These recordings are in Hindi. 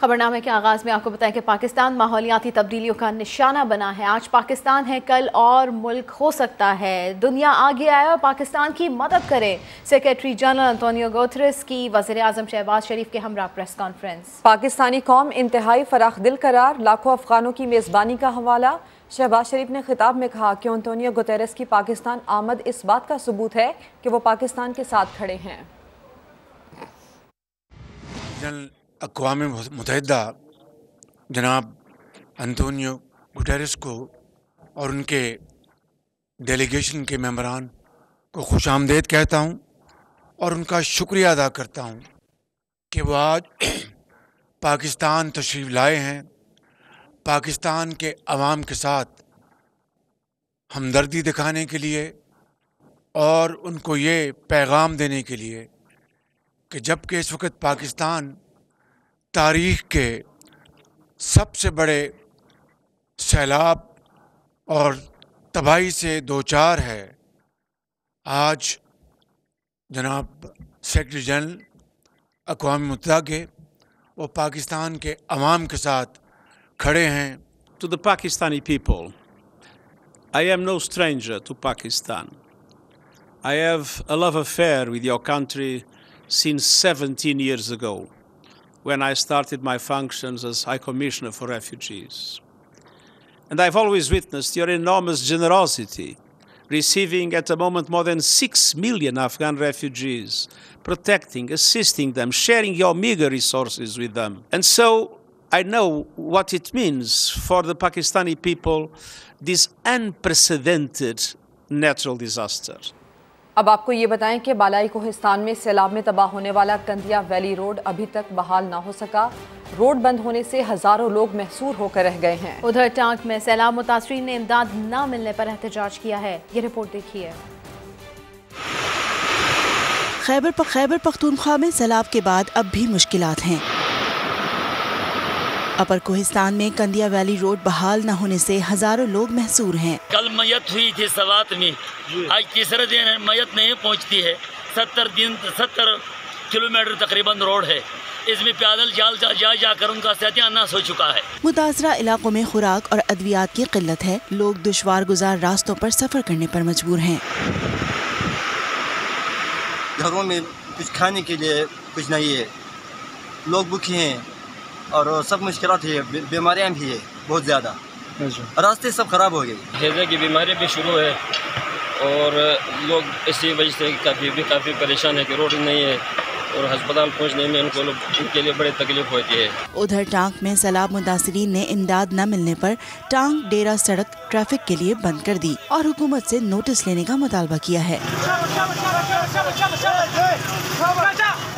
खबरनामे के आगाज़ में आपको बताएं कि पाकिस्तान माहौलियाती तब्दीलियों का निशाना बना है। आज पाकिस्तान है, कल और मुल्क हो सकता है। दुनिया आगे आए और पाकिस्तान की मदद करे। सेक्रेटरी जनरल एंटोनियो गुतेरेस की वज़ीर आज़म शहबाज शरीफ के हमरा प्रेस कॉन्फ्रेंस। पाकिस्तानी कौम इंतहाई फराखदिल करार, लाखों अफगानों की मेज़बानी का हवाला। शहबाज शरीफ ने खिताब में कहा कि एंटोनियो गुतेरेस की पाकिस्तान आमद इस बात का सबूत है कि वो पाकिस्तान के साथ खड़े हैं। अक़वाम मुत्तहिदा जनाब एंटोनियो गुटेरेस को और उनके डेलीगेशन के मेंबरान को खुशामदीद कहता हूँ और उनका शुक्रिया अदा करता हूँ कि वो आज पाकिस्तान तशरीफ़ लाए हैं, पाकिस्तान के अवाम के साथ हमदर्दी दिखाने के लिए और उनको ये पैगाम देने के लिए कि जबकि इस वक्त पाकिस्तान तारीख़ के सबसे बड़े सैलाब और तबाही से दो चार है, आज जनाब सेक्रेटरी जनरल अक़वाम मुत्तहिदा के वो पाकिस्तान के अवाम के साथ खड़े हैं। To the Pakistani people, I am no stranger to Pakistan. I have a love affair with your country since 17 years ago, when I started my functions as High Commissioner for Refugees. And I've always witnessed your enormous generosity, receiving at the moment more than 6 million Afghan refugees, protecting, assisting them, sharing your meager resources with them. And so I know what it means for the Pakistani people, this unprecedented natural disaster. अब आपको ये बताएं कि बालाई कोहिस्तान में सैलाब में तबाह होने वाला कंदिया वैली रोड अभी तक बहाल ना हो सका। रोड बंद होने से हजारों लोग महसूर होकर रह गए हैं। उधर टांक में सैलाब मुतासरीन ने इमदाद न मिलने पर एहतजाज किया है। ये रिपोर्ट देखिए। खैबर पख्तूनख्वा में सैलाब के बाद अब भी मुश्किलात हैं। अपर कोहिस्तान में कंदिया वैली रोड बहाल न होने से हजारों लोग महसूर हैं। कल मैयत हुई थी सवात में, आज तीसरे दिन मैयत नहीं पहुंचती है। 70 किलोमीटर तकरीबन रोड है, इसमें पैदल जाकर उनका सत्यानाश हो चुका है। मुतासरा इलाकों में खुराक और अद्वियात की किल्लत है। लोग दुश्वार गुजार रास्तों पर सफर करने पर मजबूर हैं। घरों में कुछ खाने के लिए कुछ नहीं है, लोग भूखे हैं और सब मुश्किलात है, बीमारियां भी है बहुत ज़्यादा, रास्ते सब खराब हो गए। हैज़ा की बीमारी भी शुरू है और लोग इसी वजह से काफ़ी परेशान है कि रोड नहीं है और अस्पताल पहुंचने में उनके लिए बड़ी तकलीफ होती है। उधर टांक में सैलाब मुतासरीन ने इमदाद न मिलने पर टांक डेरा सड़क ट्रैफिक के लिए बंद कर दी और हुकूमत से नोटिस लेने का मुतालबा किया है।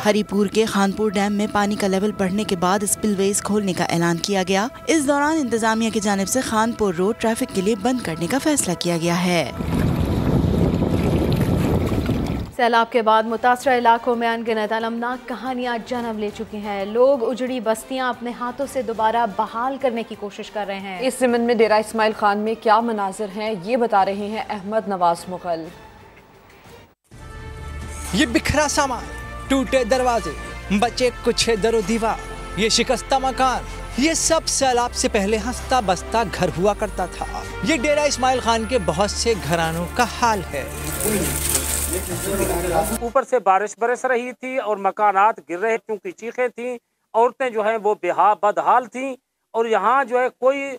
हरीपुर के खानपुर डैम में पानी का लेवल बढ़ने के बाद स्पिलवेज खोलने का ऐलान किया गया। इस दौरान इंतजामिया की जानिब से खानपुर रोड ट्रैफिक के लिए बंद करने का फैसला किया गया है। सैलाब के बाद मुतासरा इलाकों में अनगिनत अलमनाक कहानियां जन्म ले चुकी हैं। लोग उजड़ी बस्तियां अपने हाथों से दोबारा बहाल करने की कोशिश कर रहे हैं। इस ज़िमन में डेरा इस्माइल खान में क्या मनाजिर हैं, ये बता रहे हैं अहमद नवाज मुगल। ये बिखरा सामान, टूटे दरवाजे, बचे कुछ दरो दीवार, ये शिकस्ता मकान, ये सब सैलाब से पहले हंसता बसता घर हुआ करता था। ये डेरा इस्माइल खान के बहुत से घरानों का हाल है। ऊपर से बारिश बरस रही थी और मकानात गिर रहे, क्योंकि चीखें थी, औरतें जो है वो बदहाल थी और यहाँ जो है कोई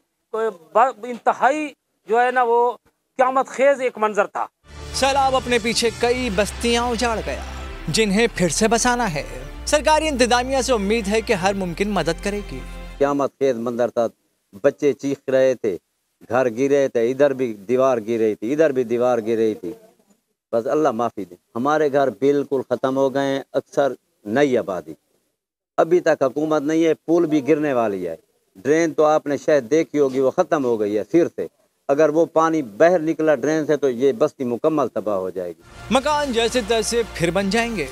इंतहाई जो है ना वो क़यामत खेज एक मंजर था। सैलाब अपने पीछे कई बस्तियां उजाड़ गया, जिन्हें फिर से बसाना है। सरकारी इंतजामिया से उम्मीद है कि हर मुमकिन मदद करेगी। क़यामत खेज मंजर था, बच्चे चीख रहे थे, घर गिरे थे, इधर भी दीवार गिर रही थी, इधर भी दीवार गिर रही थी। बस अल्लाह माफ़ी दे। हमारे घर बिल्कुल ख़त्म हो गए हैं, अक्सर नई आबादी, अभी तक हुकूमत नहीं है। पुल भी गिरने वाली है, ड्रेन तो आपने शायद देखी होगी, वो ख़त्म हो गई है सिर से। अगर वो पानी बाहर निकला ड्रेन से तो ये बस्ती मुकम्मल तबाह हो जाएगी। मकान जैसे तैसे फिर बन जाएंगे।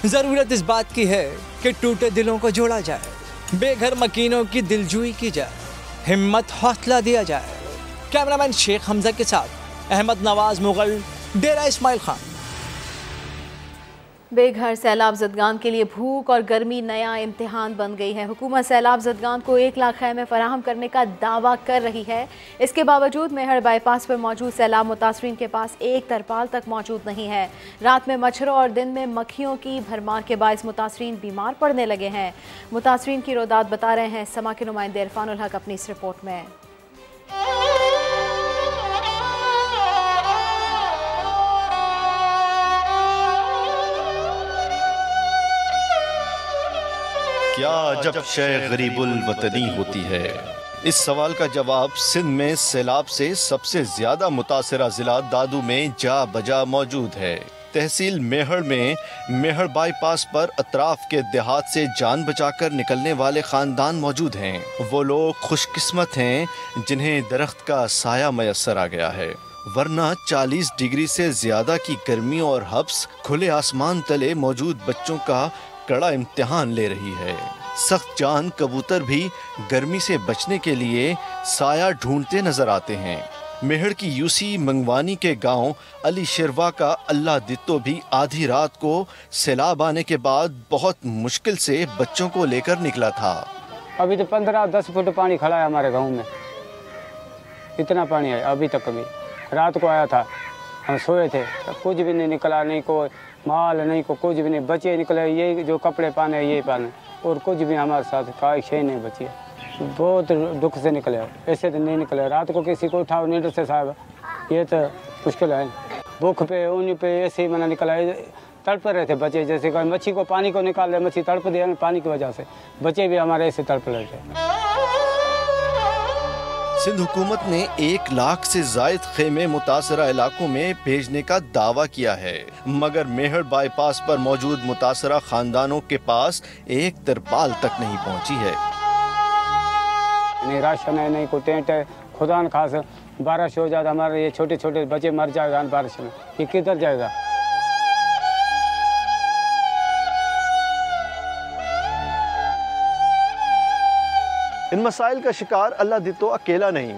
ज़रूरत इस बात की है कि टूटे दिलों को जोड़ा जाए, बेघर मकीनों की दिलजुई की जाए, हिम्मत हौसला दिया जाए। कैमरामैन शेख हमजा के साथ अहमद नवाज मुगल, डेरा इस्माइल खान। सैलाब के बाद मुतासरा इलाकों में खुराक और अद्वियात की किल्लत है। लोग दुश्वार गुजार रास्तों पर सफर करने पर मजबूर हैं। बेघर सैलाब ज़दगान के लिए भूख और गर्मी नया इम्तिहान बन गई है। हुकूमत सैलाब ज़दगान को 1 लाख खैमे फराहम करने का दावा कर रही है। इसके बावजूद मेहड़ बाईपास पर मौजूद सैलाब मुतासरीन के पास एक तरपाल तक मौजूद नहीं है। रात में मच्छरों और दिन में मक्खियों की भरमार के बायस मुतासरीन बीमार पड़ने लगे हैं। मुतासरीन की रोदात बता रहे हैं समा के नुमाइंदे इरफानुल हक अपनी इस रिपोर्ट में। क्या जब शय गरीबुल वतनी होती है? इस सवाल का जवाब सिंध में सैलाब से सबसे ज्यादा मुतासरा जिला दादू में जा बजा मौजूद है। तहसील मेहड़ में मेहड़ बाईपास पर अतराफ के देहात से जान बचाकर निकलने वाले खानदान मौजूद हैं। वो लोग खुशकिस्मत हैं जिन्हें दरख्त का साया मयसर आ गया है, वरना 40 डिग्री से ज्यादा की गर्मी और हब्स खुले आसमान तले मौजूद बच्चों का कड़ा इम्तिहान ले रही है। सख्त जान कबूतर भी गर्मी से बचने के लिए साया ढूंढते नजर आते हैं। मेहड़ की यूसी मंगवानी के गांव अली शिरवा का अल्लाह दित्तो भी आधी रात को सैलाब आने के बाद बहुत मुश्किल से बच्चों को लेकर निकला था। अभी तो 15-10 फुट पानी खड़ा है हमारे गांव में, इतना पानी है अभी तक। अभी रात को आया था, हम सोए थे, कुछ भी नहीं निकला, नहीं कोई माल नहीं को कुछ भी नहीं बचे। निकले ये जो कपड़े पाने ये पाने, और कुछ भी हमारे साथ कोई शे नहीं बची है। बहुत दुख से निकले, ऐसे तो नहीं निकले। रात को किसी को उठाओ नींद से साहब, ये तो मुश्किल है। भूख पे उन पे ऐसे ही मना निकला, तड़प रहे थे बच्चे। जैसे कोई मच्छी को पानी को निकाल रहे, मच्छी तड़प दिया पानी की वजह से, बच्चे भी हमारे ऐसे तड़प रहे थे। सिंध हुकूमत ने 1 लाख से जायद खेमे मुतासरा इलाकों में भेजने का दावा किया है, मगर मेहड़ बाईपास पर मौजूद मुतासरा खानदानों के पास एक तरपाल तक नहीं पहुंची है। नहीं राशन है, नहीं कोई टेंट है। खुदा न खास बारिश हो जाता, हमारे ये छोटे छोटे बच्चे मर जाएगा बारिश में, ये किधर जाएगा? इन मसाइल का शिकार अल्लाह दित्तो अकेला नहीं,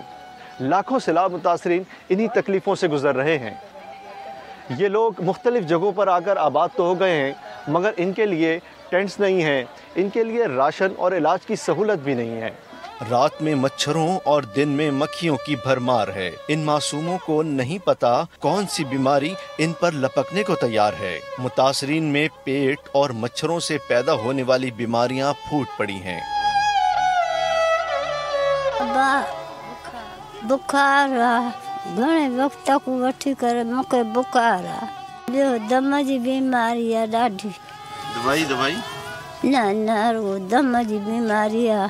लाखों सैलाब मुतासरीन इन्हीं तकलीफ़ों से गुजर रहे हैं। ये लोग मुख्तलिफ जगहों पर आकर आबाद तो हो गए हैं, मगर इनके लिए टेंट्स नहीं हैं, इनके लिए राशन और इलाज की सहूलत भी नहीं है। रात में मच्छरों और दिन में मक्खियों की भरमार है। इन मासूमों को नहीं पता कौन सी बीमारी इन पर लपकने को तैयार है। मुतासरीन में पेट और मच्छरों से पैदा होने वाली बीमारियां फूट पड़ी हैं। बुखार घणे वक्त को वठी करे मूंखे बुखार ॿियो दम जी बीमारी आहे ॾाढी। दवाई न रुगो दम जी बीमारी आहे,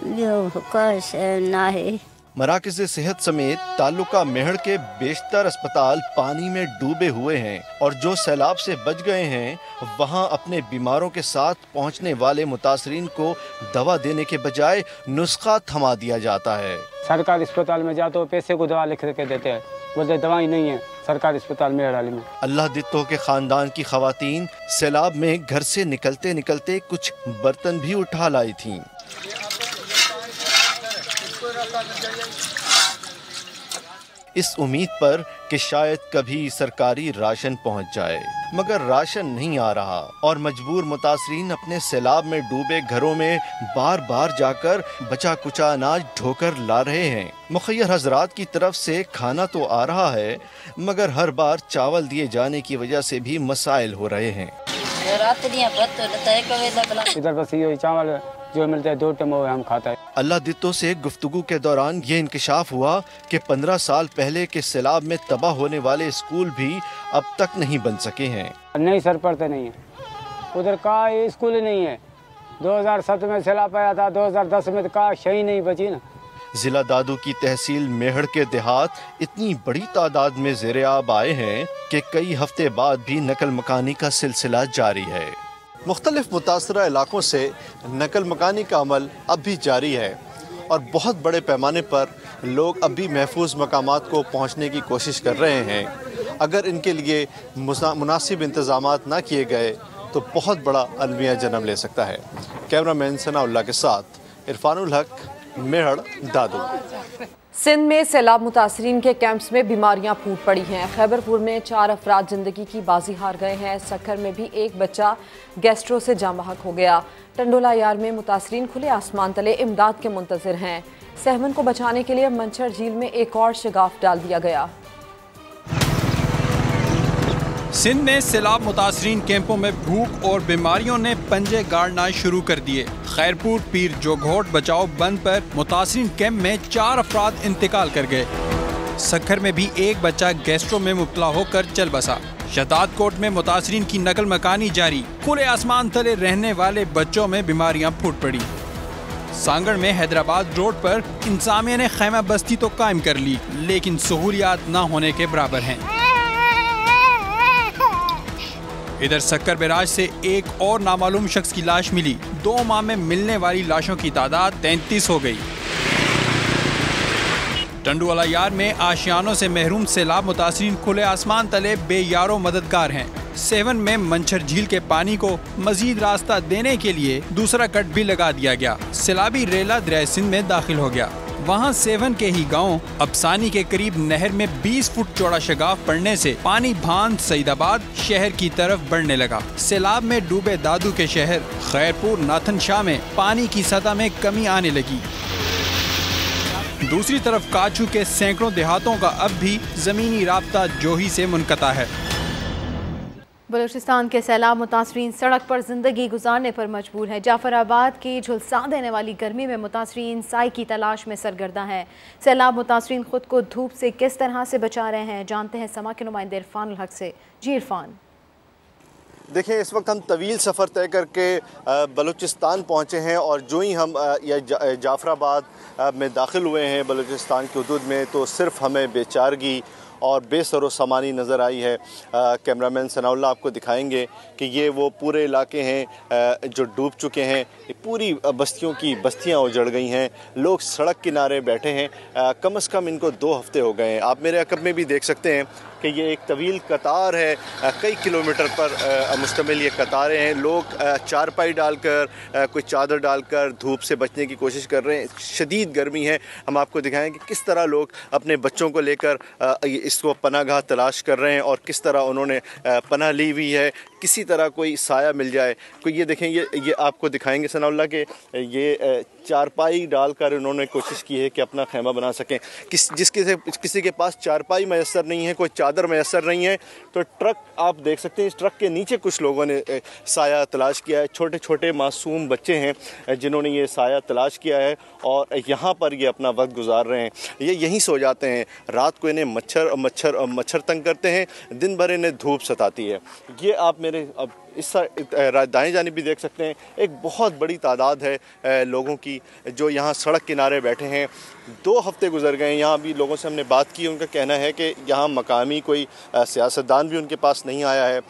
ॿियो कोई शइ न आहे। मराकज़ सेहत समेत ताल्लुका मेहड़ के बेशतर अस्पताल पानी में डूबे हुए हैं, और जो सैलाब से बच गए हैं वहां अपने बीमारों के साथ पहुंचने वाले मुतासरीन को दवा देने के बजाय नुस्खा थमा दिया जाता है। सरकारी अस्पताल में जाते हो पैसे को दवा लिख के देते हैं, बोलते दवाई नहीं है सरकारी अस्पताल मेहड़ वाली में। अल्लाह दित्तो के खानदान की खवातीन सैलाब में घर से निकलते निकलते कुछ बर्तन भी उठा लाई थीं। इस उम्मीद पर कि शायद कभी सरकारी राशन पहुंच जाए, मगर राशन नहीं आ रहा और मजबूर मुतासरीन अपने सैलाब में डूबे घरों में बार बार जाकर बचा कुचा अनाज ढोकर ला रहे हैं। मुखय्यर हजरात की तरफ से खाना तो आ रहा है, मगर हर बार चावल दिए जाने की वजह से भी मसाइल हो रहे हैं। इधर बस ये चावल जो मिलता है 2 टाइम हम खाता है। अल्लाह दित्तो से गुफ्तगू के दौरान ये इंकशाफ हुआ कि 15 साल पहले के सैलाब में तबाह होने वाले स्कूल भी अब तक नहीं बन सके हैं। नहीं सर पढ़ते नहीं है, उधर का स्कूल ही नहीं है। 2007 में सैलाब आया था, 2010 में का शही नहीं बची ना। जिला दादू की तहसील मेहड़ के देहात इतनी बड़ी तादाद में ज़ेरे आब आए हैं कि कई हफ्ते बाद भी नकल मकानी का सिलसिला जारी है। मुख्तलिफ मुतासरा इलाकों से नकल मकानी का अमल अब भी जारी है, और बहुत बड़े पैमाने पर लोग अब भी महफूज मकामात को पहुँचने की कोशिश कर रहे हैं। अगर इनके लिए मुनासिब इंतज़ामात ना किए गए तो बहुत बड़ा अलमिया जन्म ले सकता है। कैमरामैन सनाउल्लाह के साथ इरफानुल हक, मेहड़, दादू। सिंध में सैलाब मुतासरीन के कैंप्स में बीमारियां फूट पड़ी हैं। खैबरपुर में 4 अफराद जिंदगी की बाजी हार गए हैं। सक्खर में भी एक बच्चा गैस्ट्रो से जाम बहक हो गया। टंडोला यार में मुतासरीन खुले आसमान तले इमदाद के मुंतजिर हैं। सहमन को बचाने के लिए मंचर झील में एक और शगाफ डाल दिया गया। सिंध में सैलाब मुतासरीन कैंपों में भूख और बीमारियों ने पंजे गाड़ना शुरू कर दिए। खैरपुर पीर जोघोट बचाओ बंद पर मुतासरीन कैंप में 4 अफराद इंतकाल कर गए। सक्खर में भी एक बच्चा गैस्ट्रो में मुब्तला होकर चल बसा। शहदादकोट में मुतासरीन की नकल मकानी जारी। खुले आसमान तले रहने वाले बच्चों में बीमारियां फूट पड़ी। सांगड़ में हैदराबाद रोड पर इंतजामिया ने खैमा बस्ती तो कायम कर ली, लेकिन सहूलियात न होने के बराबर हैं। इधर सक्कर बैराज से एक और नामालूम शख्स की लाश मिली। 2 माह में मिलने वाली लाशों की तादाद 33 हो गई। टंडूवाला यार में आशियानों से महरूम सैलाब मुतासरीन खुले आसमान तले बेयारो मददगार हैं। सेवन में मंचर झील के पानी को मजीद रास्ता देने के लिए दूसरा कट भी लगा दिया गया। सैलाबी रेला दरिया सिंध में दाखिल हो गया। वहां सेवन के ही गांव अफसानी के करीब नहर में 20 फुट चौड़ा शगाफ पड़ने से पानी भान सईदाबाद शहर की तरफ बढ़ने लगा। सैलाब में डूबे दादू के शहर खैरपुर नाथन शाह में पानी की सतह में कमी आने लगी। दूसरी तरफ काचू के सैकड़ों देहातों का अब भी जमीनी राब्ता जोही से मुनक़ता है। बलूचिस्तान के सैलाब मुतासरीन सड़क पर जिंदगी गुजारने पर मजबूर है। जाफराबाद की झुलसा देने वाली गर्मी में मुतासरीन साई की तलाश में सरगर्दा है। सैलाब मुतासरीन खुद को धूप से किस तरह से बचा रहे हैं, जानते हैं समा के नुमाइंदे इरफान हक से। जी इरफान। देखिए, इस वक्त हम तवील सफ़र तय करके बलूचिस्तान पहुँचे हैं और जो ही हम जाफराबाद में दाखिल हुए हैं बलूचिस्तान की हदूद में, तो सिर्फ हमें बेचारगी और बेसरो सामानी नज़र आई है। कैमरामैन सनाउल्लाह आपको दिखाएंगे कि ये वो पूरे इलाके हैं जो डूब चुके हैं। पूरी बस्तियां उजड़ गई हैं। लोग सड़क किनारे बैठे हैं। कम से कम इनको 2 हफ्ते हो गए हैं। आप मेरे अकब में भी देख सकते हैं कि ये एक तवील कतार है। कई किलोमीटर पर मुश्तमिल ये कतारें हैं। लोग चारपाई डालकर, कोई चादर डालकर धूप से बचने की कोशिश कर रहे हैं। शदीद गर्मी है। हम आपको दिखाएं कि किस तरह लोग अपने बच्चों को लेकर इसको पनागाह तलाश कर रहे हैं और किस तरह उन्होंने पनाह ली हुई है। किसी तरह कोई साया मिल जाए। कोई ये देखें, ये आपको दिखाएंगे सनाउल्लाह के ये चारपाई डालकर उन्होंने कोशिश की है कि अपना खैमा बना सकें। किसी के पास चारपाई मैसर नहीं है, कोई चादर मैसर नहीं है, तो ट्रक आप देख सकते हैं। इस ट्रक के नीचे कुछ लोगों ने साया तलाश किया है। छोटे छोटे मासूम बच्चे हैं जिन्होंने ये साया तलाश किया है और यहाँ पर ये अपना वक्त गुजार रहे हैं। ये यहीं सो जाते हैं। रात को इन्हें मच्छर तंग करते हैं, दिन भर इन्हें धूप सताती है। ये आप मेरे अब इस दाएं जानिब भी देख सकते हैं, एक बहुत बड़ी तादाद है लोगों की जो यहाँ सड़क किनारे बैठे हैं। 2 हफ्ते गुजर गए। यहाँ भी लोगों से हमने बात की, उनका कहना है कि यहाँ मकामी कोई सियासतदान भी उनके पास नहीं आया है।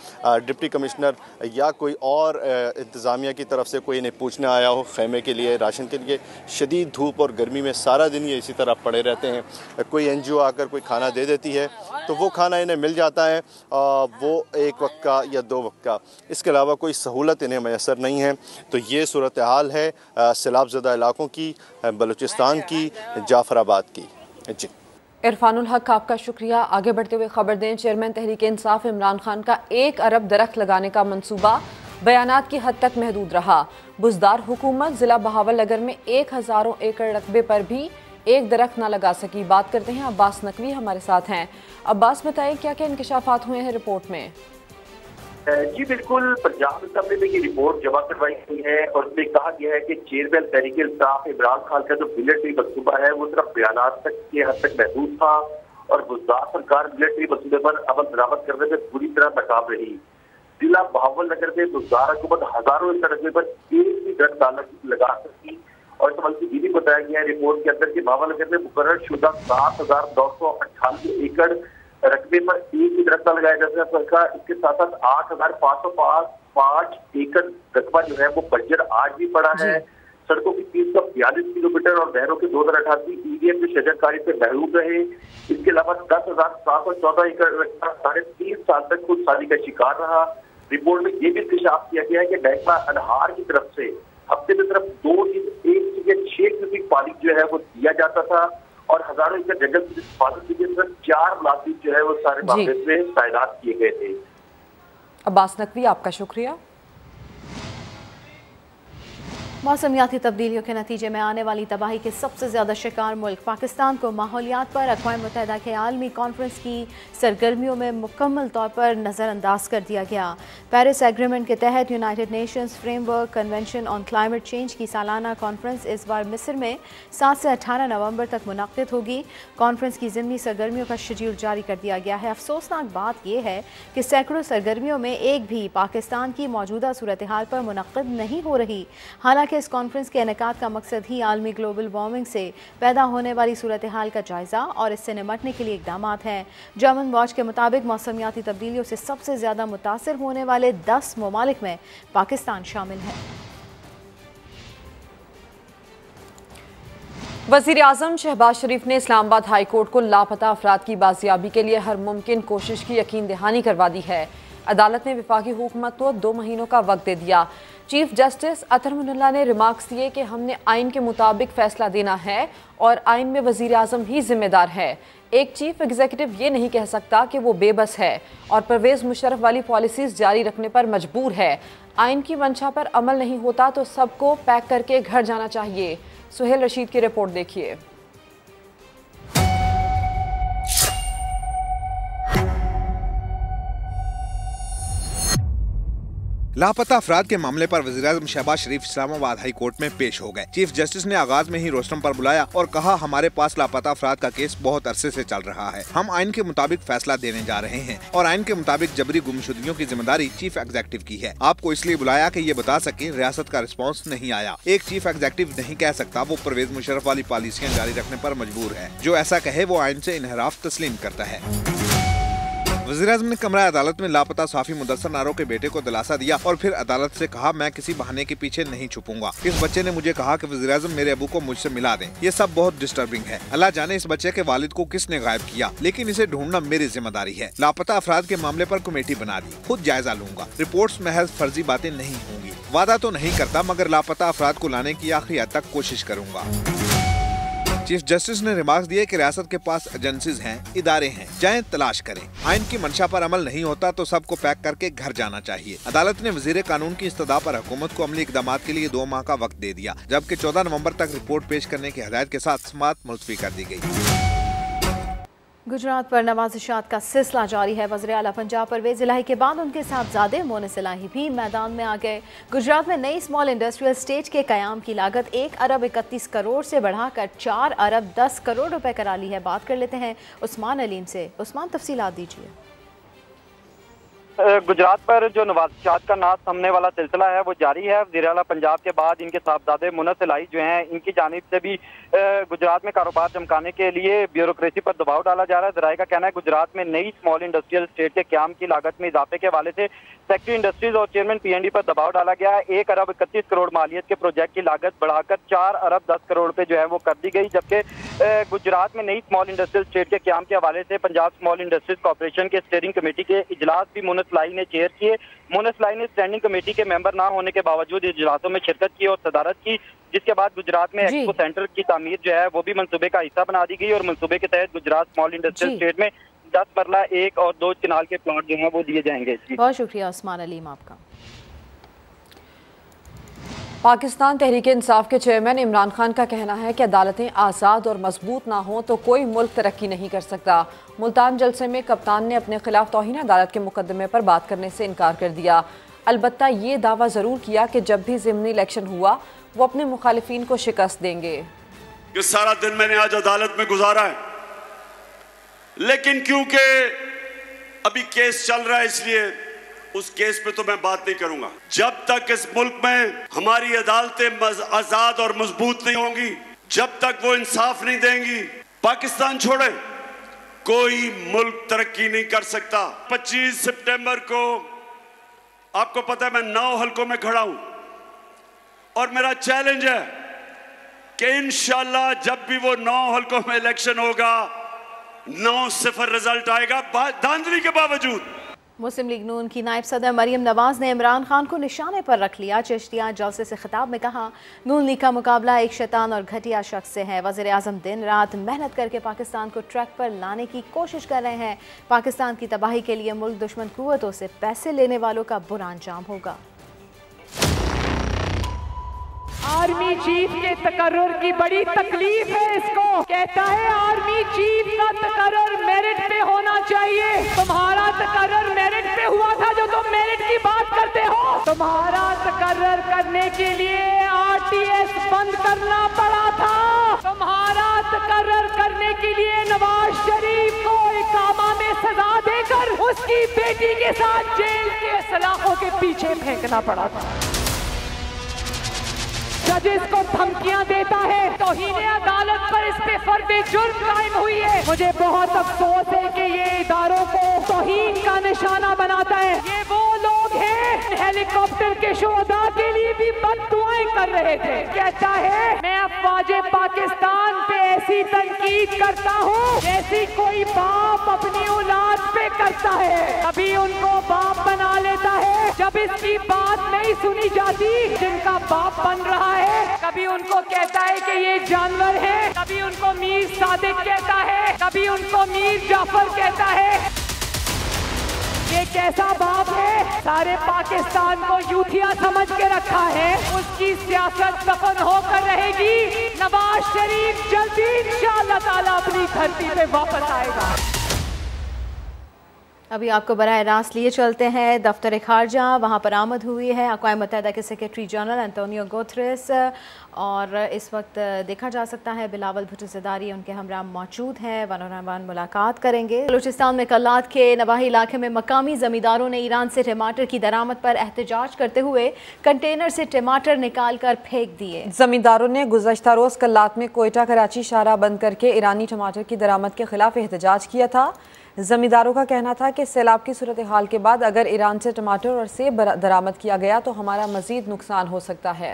डिप्टी कमिश्नर या कोई और इंतज़ामिया की तरफ से कोई इन्हें पूछने आया हो खैमे के लिए, राशन के लिए। शदीद धूप और गर्मी में सारा दिन ये इसी तरह पड़े रहते हैं। कोई NGO आकर कोई खाना दे देती है तो वो खाना इन्हें मिल जाता है, वो 1 वक्त का या 2 वक्त का। इसके अलावा कोई सहूलत इन्हें मैसर नहीं है। तो ये सूरत हाल है सैलाब ज़दा इलाकों की, बलूचिस्तान की, जाफराबाद की। जी इरफानुल हक, आपका शुक्रिया। आगे बढ़ते हुए खबर दें, चेयरमैन तहरीक इंसाफ इमरान खान का 1 अरब दरख्त लगाने का मंसूबा बयानात की हद तक महदूद रहा। बुजदार हुकूमत ज़िला बहावलनगर में 1000 एकड़ रकबे पर भी 1 दरख्त न लगा सकी। बात करते हैं, अब्बास नकवी हमारे साथ हैं। अब्बास, बताइए क्या क्या इंकशाफात हुए हैं रिपोर्ट में? जी बिल्कुल, पंजाब असेंबली में ये रिपोर्ट जमा करवाई गई है और उसमें कहा गया है कि चेयरमैन तहरीक इंसाफ इमरान खान का जो मिलिट्री मंसूबा है वो सिर्फ बयानात तक के हद तक महदूद था और गुजरात सरकार मिलिट्री मंसूबे पर अमल दरामद करने में पूरी तरह नाकाम रही। जिला बहावलनगर में गुजरात हुकूमत हजारों एकड़ रकबे पर 1 भी दरख्त लगा सकी और इस अमल की ये भी बताया गया है रिपोर्ट के अंदर कि बहावलनगर में मुकर्रर शुदा 7,998 एकड़ रकबे पर 1 भी दरख्त लगाया जा सका। इसके साथ साथ 8,505 एकड़ रकबा जो है वो बंजर आज भी पड़ा है। सड़कों की 342 किलोमीटर और नहरों के 2088 EDM की शजरकारी से महरूम रहे। इसके अलावा 10,714 एकड़ रकबा 3.5 साल तक खुद साली का शिकार रहा। रिपोर्ट में ये भी इंकशाफ किया गया है कि महकमा अनहार की तरफ से हफ्ते में सिर्फ 2 दिन 1 से 6 क्यूबिक पानी जो है वो दिया जाता था और हजारों एकड़ जंगल की हिफाजत के लिए 4 लाख जो है वो सारे मामले में तैनात किए गए थे। अब्बास नकवी, आपका शुक्रिया। मौसमियाती तब्दीलियों के नतीजे में आने वाली तबाही के सबसे ज़्यादा शिकार मुल्क पाकिस्तान को माहौलियात पर अक़वाम मुत्तहिदा के आलमी कॉन्फ्रेंस की सरगर्मियों में मुकम्मल तौर पर नज़रअंदाज कर दिया गया। पेरिस एग्रीमेंट के तहत United Nations framework convention on climate change की सालाना कॉन्फ्रेंस इस बार मिस्र में 7 से 18 नवंबर तक मुनक़्क़िद होगी। कॉन्फ्रेंस की ज़िमनी सरगर्मियों का शेड्यूल जारी कर दिया गया है। अफसोसनाक बात यह है कि सैकड़ों सरगर्मियों में एक भी पाकिस्तान की मौजूदा सूरत हाल पर मुनक़्क़िद नहीं हो रही। हालांकि इस कॉन्फ्रेंस के इनेकाद का मकसद ही आलमी ग्लोबल वार्मिंग से पैदा होने वाली सूरत हाल का जायज़ा और इससे निमटने के लिए इक़दाम हैं। जर्मन वॉच के मुताबिक मौसमियाती तब्दीलियों से सबसे ज़्यादा मुतासर होने वाले 10 ममालिक में पाकिस्तान शामिल है। वज़ीर आज़म शहबाज शरीफ ने इस्लामाबाद हाई कोर्ट को लापता अफराद की बाजियाबी के लिए हर मुमकिन कोशिश की यकीन दहानी करवा दी है। अदालत ने वफाकी हुकूमत को 2 महीनों का वक्त दे दिया। चीफ जस्टिस अतर मुनल्ला ने रिमार्क्स दिए कि हमने आइन के मुताबिक फैसला देना है और आइन में वज़ीर आज़म ही जिम्मेदार है। एक चीफ एग्जीक्यूटिव ये नहीं कह सकता कि वो बेबस है और परवेज़ मुशर्रफ वाली पॉलिसीज़ जारी रखने पर मजबूर है। आइन की मंशा पर अमल नहीं होता तो सबको पैक करके घर जाना चाहिए। सुहेल रशीद की रिपोर्ट देखिए। लापता अफराद के मामले पर वज़ीर-ए-आज़म शहबाज शरीफ इस्लामाबाद हाई कोर्ट में पेश हो गए। चीफ जस्टिस ने आगाज में ही रोस्टम पर बुलाया और कहा, हमारे पास लापता अफराद का केस बहुत अरसे से चल रहा है। हम आइन के मुताबिक फैसला देने जा रहे हैं और आइन के मुताबिक जबरी गुमशुदगियों की जिम्मेदारी चीफ एग्जीक्यूटिव की है। आपको इसलिए बुलाया कि ये बता सके रियासत का रिस्पॉन्स नहीं आया। एक चीफ एग्जीक्यूटिव नहीं कह सकता वो परवेज मुशर्रफ वाली पॉलिसियाँ जारी रखने पर मजबूर है। जो ऐसा कहे वो आइन से इनहराफ तस्लीम करता है। वज़ीर-ए-आज़म ने कमरा अदालत में लापता सहाफ़ी मुदस्सर नारो के बेटे को दिलासा दिया और फिर अदालत से कहा, मैं किसी बहाने के पीछे नहीं छुपूंगा। इस बच्चे ने मुझे कहा कि वज़ीर-ए-आज़म मेरे अबू को मुझसे मिला दें। ये सब बहुत डिस्टर्बिंग है। अल्लाह जाने इस बच्चे के वालिद को किसने गायब किया, लेकिन इसे ढूंढना मेरी जिम्मेदारी है। लापता अफराद के मामले पर कमेटी बना दी, खुद जायजा लूंगा। रिपोर्ट्स महज फर्जी बातें नहीं होंगी। वादा तो नहीं करता मगर लापता अफराद को लाने की आखिरी हद तक कोशिश करूंगा। चीफ जस्टिस ने रिमार्क्स दिए कि रियासत के पास एजेंसीज हैं, इदारे हैं, जाएं तलाश करें। आइन की मंशा पर अमल नहीं होता तो सबको पैक करके घर जाना चाहिए। अदालत ने वजीर कानून की इस्तदा पर हुकूमत को अमली इकदाम के लिए 2 माह का वक्त दे दिया, जबकि 14 नवंबर तक रिपोर्ट पेश करने की हदायत के साथ समाअत मुलतवी कर दी गई। गुजरात पर नवाजिशात का सिलसिला जारी है। वज़ीर आला पंजाब परवेज इलाही के बाद उनके साहबजादे मोनिस इलाही भी मैदान में आ गए। गुजरात में नई स्मॉल इंडस्ट्रियल स्टेट के कयाम की लागत 1 अरब 31 करोड़ से बढ़ाकर 4 अरब 10 करोड़ रुपए करा ली है। बात कर लेते हैं उस्मान अलीम से। उस्मान, तफसीलात दीजिए। गुजरात पर जो नवाजिशात का नाश थमने वाला सिलसिला है वो जारी है। वज़ीर आला पंजाब के बाद इनके साहबजादे मोनिस इलाही जो हैं, इनकी जानिब से भी गुजरात में कारोबार चमकाने के लिए ब्यूरोक्रेसी पर दबाव डाला जा रहा है। ज़राए का कहना है गुजरात में नई स्मॉल इंडस्ट्रियल स्टेट के क़याम की लागत में इजाफे के हवाले से सेक्रेटरी इंडस्ट्रीज और चेयरमैन PND पर दबाव डाला गया है। 1 अरब 31 करोड़ मालियत के प्रोजेक्ट की लागत बढ़ाकर 4 अरब 10 करोड़ रुपए जो है वो कर दी गई। जबकि गुजरात में नई स्मॉल इंडस्ट्रियल स्टेट के क़याम के हवाले से पंजाब स्मॉल इंडस्ट्रीज कॉर्पोरेशन के स्टीयरिंग कमेटी के इजलास भी मोनिस इलाही ने चेयर किए। मोनिस इलाही ने स्टैंडिंग कमेटी के मेंबर ना होने के बावजूद इजलासों में शिरकत की और सदारत की, जिसके बाद गुजरात में एक्सपो सेंटर की तामीर जो है वो भी मंसूबे का हिस्सा बना दी गई और मंसूबे के तहत गुजरात स्मॉल इंडस्ट्रियल स्टेट में 10 मरला 1 और 2 चिनाल के प्लॉट जो हैं वो दिए जाएंगे। बहुत शुक्रिया उस्मान अलीम आपका। पाकिस्तान तहरीक इंसाफ के चेयरमैन इमरान खान का कहना है कि अदालतें आज़ाद और मजबूत ना हों तो कोई मुल्क तरक्की नहीं कर सकता। मुल्तान जलसे में कप्तान ने अपने खिलाफ तौहीन अदालत के मुकदमे पर बात करने से इनकार कर दिया। अलबत्ता ये दावा ज़रूर किया कि जब भी ज़िमनी इलेक्शन हुआ वो अपने मुखालिफिन को शिकस्त देंगे। कि सारा दिन मैंने आज अदालत में गुजारा है, लेकिन क्योंकि अभी केस चल रहा है इसलिए उस केस पे तो मैं बात नहीं करूंगा। जब तक इस मुल्क में हमारी अदालतें आजाद और मजबूत नहीं होंगी, जब तक वो इंसाफ नहीं देंगी, पाकिस्तान छोड़े कोई मुल्क तरक्की नहीं कर सकता। 25 सितंबर को आपको पता है मैं 9 हलकों में खड़ा हूं और मेरा चैलेंज है कि इंशाल्लाह जब भी वो 9 हलकों में इलेक्शन होगा 9-0 रिजल्ट आएगा, धांधली के बावजूद। मुस्लिम लीग नून की नायब सदर मरीम नवाज ने इमरान खान को निशाने पर रख लिया। चिश्तिया जलसे से खिताब में कहा, नून लीग का मुकाबला एक शैतान और घटिया शख्स से है। वज़ीर आज़म दिन रात मेहनत करके पाकिस्तान को ट्रैक पर लाने की कोशिश कर रहे हैं। पाकिस्तान की तबाही के लिए मुल्क दुश्मन कुव्वतों से पैसे लेने वालों का बुरा अंजाम होगा। आर्मी चीफ के तकर्रुर की बड़ी तकलीफ है इसको। कहता है आर्मी चीफ का तकर्रुर मेरिट पे होना चाहिए। तुम्हारा तकर्रुर मेरिट पे हुआ था जो तुम मेरिट की बात करते हो। तुम्हारा तकर्रुर करने के लिए RTS बंद करना पड़ा था। तुम्हारा तकर्रुर करने के लिए नवाज शरीफ को इकामा में सजा देकर उसकी बेटी के साथ जेल के सलाखों के पीछे फेंकना पड़ा था। जज इसको धमकियां देता है, तौहीन अदालत पर इस पे फर्द जुर्म कायम हुई है। मुझे बहुत अफसोस है कि ये इदारों को तौहीन का निशाना बनाता है। ये वो लोग हैं हेलीकॉप्टर के शुहदा के लिए भी बददुआएं कर रहे थे। कहता है मैं अफवाज पाकिस्तान पे ऐसी तनकीद करता हूँ जैसी कोई बाप अपनी औलाद पे करता है। कभी उनको बाप बना लेता है जब इसकी बात नहीं सुनी जाती जिनका बाप बन रहा है। कभी उनको कहता है कि ये जानवर है, कभी उनको मीर सादिक कहता है, कभी उनको मीर जाफर कहता है। ये कैसा बाप है? सारे पाकिस्तान को यूथिया समझ के रखा है। उसकी सियासत दफन होकर रहेगी। नवाज शरीफ जल्दी इंशाअल्लाह ताला अपनी धरती पे वापस आएगा। अभी आपको बराह रास्त लिए चलते हैं दफ्तर खारजा। वहाँ पर आमद हुई है अक़वाम मुत्तहिदा के सेक्रेटरी जनरल एंटोनियो गुतेरेस और इस वक्त देखा जा सकता है बिलावल भुट्टो ज़रदारी उनके हमरा मौजूद हैं। वन मुलाकात करेंगे। बलूचिस्तान में कल्लात के नवाही इलाके में मकामी ज़मींदारों ने ईरान से टमाटर की दरामद पर एहतजाज करते हुए कंटेनर से टमाटर निकाल कर फेंक दिए। ज़मींदारों ने गुज़श्ता रोज़ कल्लात में कोयटा कराची शाहराह बंद करके ईरानी टमाटर की दरामद के खिलाफ एहतजाज किया था। ज़मींदारों का कहना था कि सैलाब की सूरत हाल के बाद अगर ईरान से टमाटर और सेब दरामद किया गया तो हमारा मज़ीद नुकसान हो सकता है।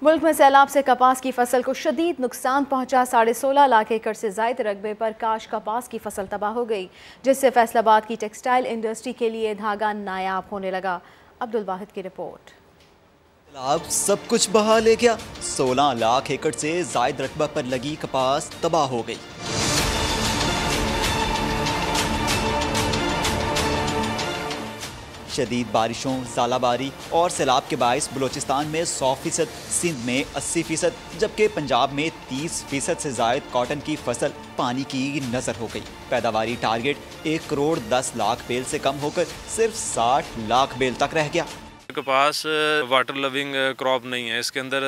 मुल्क में सैलाब से कपास की फसल को शदीद नुकसान पहुंचा। 16.5 लाख एकड़ से ज़ायद रकबे पर काश कपास की फसल तबाह हो गई, जिससे फैसलाबाद की टेक्सटाइल इंडस्ट्री के लिए धागा नायाब होने लगा। अब्दुल वाहिद की रिपोर्ट। सैलाब सब कुछ बहा ले गया। 16 लाख एकड़ से ज़ायद रकबा पर लगी कपास तबाह हो गई। शदीद बारिशों, ज़ालाबारी और सैलाब के बायस बलूचिस्तान में 100%, सिंध में 80%, जबकि पंजाब में 30% से ज़ायद कॉटन की फसल पानी की नज़र हो गई। पैदावारी टारगेट 1 करोड़ 10 लाख बेल से कम होकर सिर्फ 60 लाख बेल तक रह गया। कपास वाटर लविंग क्रॉप नहीं है। इसके अंदर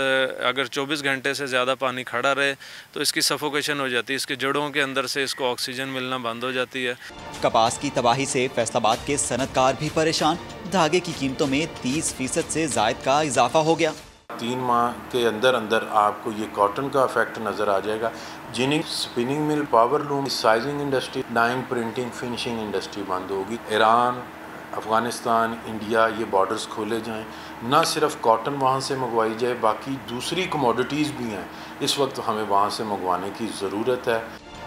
अगर 24 घंटे से ज़्यादा पानी खड़ा रहे तो इसकी सफोकेशन हो जाती है। इसके जड़ों के अंदर से इसको ऑक्सीजन मिलना बंद हो जाती है। कपास की तबाही से फैसलाबाद के सनतकार भी परेशान। धागे की कीमतों में 30% से ज़ायद का इजाफा हो गया। 3 माह के अंदर अंदर आपको ये कॉटन का इफेक्ट नज़र आ जाएगा। Ginning, spinning mill, power loom, sizing industry, dyeing, printing, finishing industry बंद होगी। ईरान, अफ़गानिस्तान, इंडिया, ये बॉर्डर्स खोले जाएं। ना सिर्फ कॉटन वहाँ से मंगवाई जाए, बाकी दूसरी कमोडिटीज़ भी हैं, इस वक्त हमें वहाँ से मंगवाने की ज़रूरत है।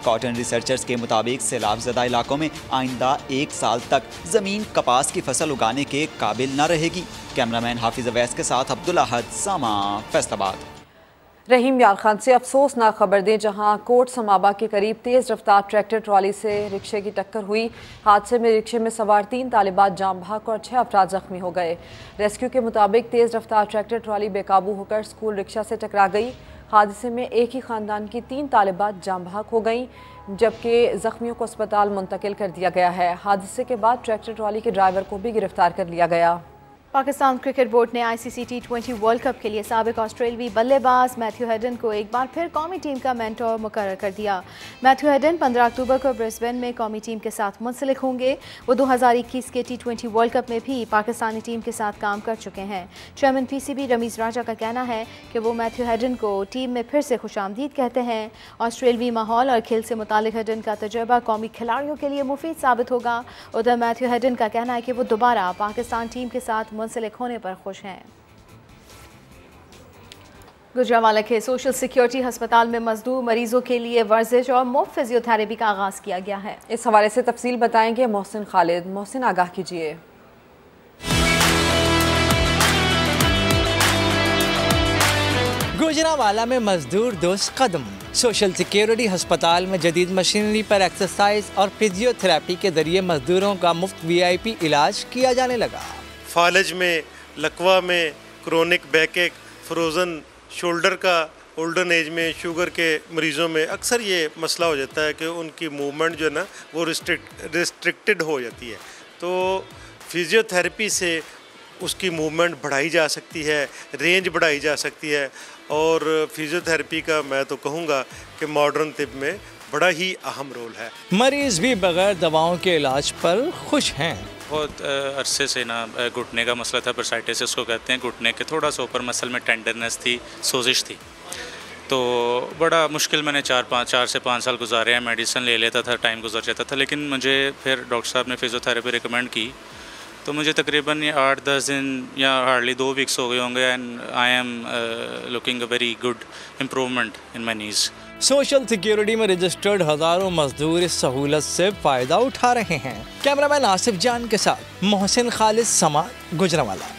कॉटन रिसर्चर्स के मुताबिक सैलाब ज़दा इलाकों में आइंदा 1 साल तक ज़मीन कपास की फसल उगाने के काबिल न रहेगी। कैमरामैन हाफिज़ अवैस के साथ अब्दुल अहद, सामा, फैसलाबाद। रहीम यार खान से अफसोसनाक खबर दें, जहां कोट समाबा के करीब तेज़ रफ्तार ट्रैक्टर ट्रॉली से रिक्शे की टक्कर हुई। हादसे में रिक्शे में सवार 3 तालिबात जाम भाग और 6 अफराद जख्मी हो गए। रेस्क्यू के मुताबिक तेज़ रफ्तार ट्रैक्टर ट्रॉली बेकाबू होकर स्कूल रिक्शा से टकरा गई। हादसे में एक ही ख़ानदान की 3 तालिबात जाम भाग हो गईं, जबकि जख्मियों को अस्पताल मुंतकिल कर दिया गया है। हादसे के बाद ट्रैक्टर ट्रॉली के ड्राइवर को भी गिरफ्तार कर लिया गया। पाकिस्तान क्रिकेट बोर्ड ने ICC T20 वर्ल्ड कप के लिए साबिक ऑस्ट्रेलवी बल्लेबाज मैथ्यू हेडन को एक बार फिर कौमी टीम का मेंटोर मुकर्रर कर दिया। मैथ्यू हेडन 15 अक्टूबर को ब्रिस्बेन में कौमी टीम के साथ मुंसलिक होंगे। वो 2021 के T20 वर्ल्ड कप में भी पाकिस्तानी टीम के साथ काम कर चुके हैं। चेयरमैन PCB रमीज़ राजा का कहना है कि वो मैथ्यू हेडन को टीम में फिर से खुशामदीद कहते हैं। ऑस्ट्रेलवी माहौल और खेल से मुतालिक हेडन का तजुर्बा कौमी खिलाड़ियों के लिए मुफीद साबित होगा। उधर मैथ्यू हेडन का कहना है कि वो दोबारा पाकिस्तान टीम के साथ मुंसलिक होने पर खुश हैं। गुजरांवाला के सोशल सिक्योरिटी अस्पताल में मजदूर मरीजों के लिए वर्जिश और मुफ्त फिजियोथेरेपी का आगाज किया गया है। इस हवाले से तफसील बताएंगे मोहसिन खालिद। मोहसिन, आगाह कीजिए। गुजरांवाला में मजदूर दोस्त कदम। सोशल सिक्योरिटी अस्पताल में जदीद मशीनरी पर एक्सरसाइज और फिजियोथेरेपी के जरिए मजदूरों का मुफ्त VIP इलाज किया जाने लगा। फालज में, लकवा में, क्रोनिक बैकएक, फ्रोज़न शोल्डर का, ओल्डन एज में, शुगर के मरीज़ों में अक्सर ये मसला हो जाता है कि उनकी मूवमेंट जो है ना वो रिस्ट्रिक्टेड हो जाती है। तो फिजियोथेरेपी से उसकी मूवमेंट बढ़ाई जा सकती है, रेंज बढ़ाई जा सकती है। और फिजियोथेरेपी का मैं तो कहूँगा कि मॉडर्न तिब में बड़ा ही अहम रोल है। मरीज भी बगैर दवाओं के इलाज पर खुश हैं। बहुत अरसे से ना घुटने का मसला था, bursitis इसको कहते हैं। घुटने के थोड़ा सा ऊपर मसल में टेंडरनेस थी, सोजिश थी, तो बड़ा मुश्किल मैंने 4 से 5 साल गुजारे हैं। मेडिसिन ले लेता था, टाइम गुजर जाता था, लेकिन मुझे फिर डॉक्टर साहब ने फिजियोथेरेपी रिकमेंड की, तो मुझे तकरीबन ये 8-10 दिन या हार्डली 2 वीक्स हो गए होंगे and I am looking a very good improvement in my knees. Social security में रजिस्टर्ड हजारों मजदूर इस सहूलत से फायदा उठा रहे हैं। कैमरामैन आसिफ जान के साथ मोहसिन खालिद, समाज, गुजरांवाला।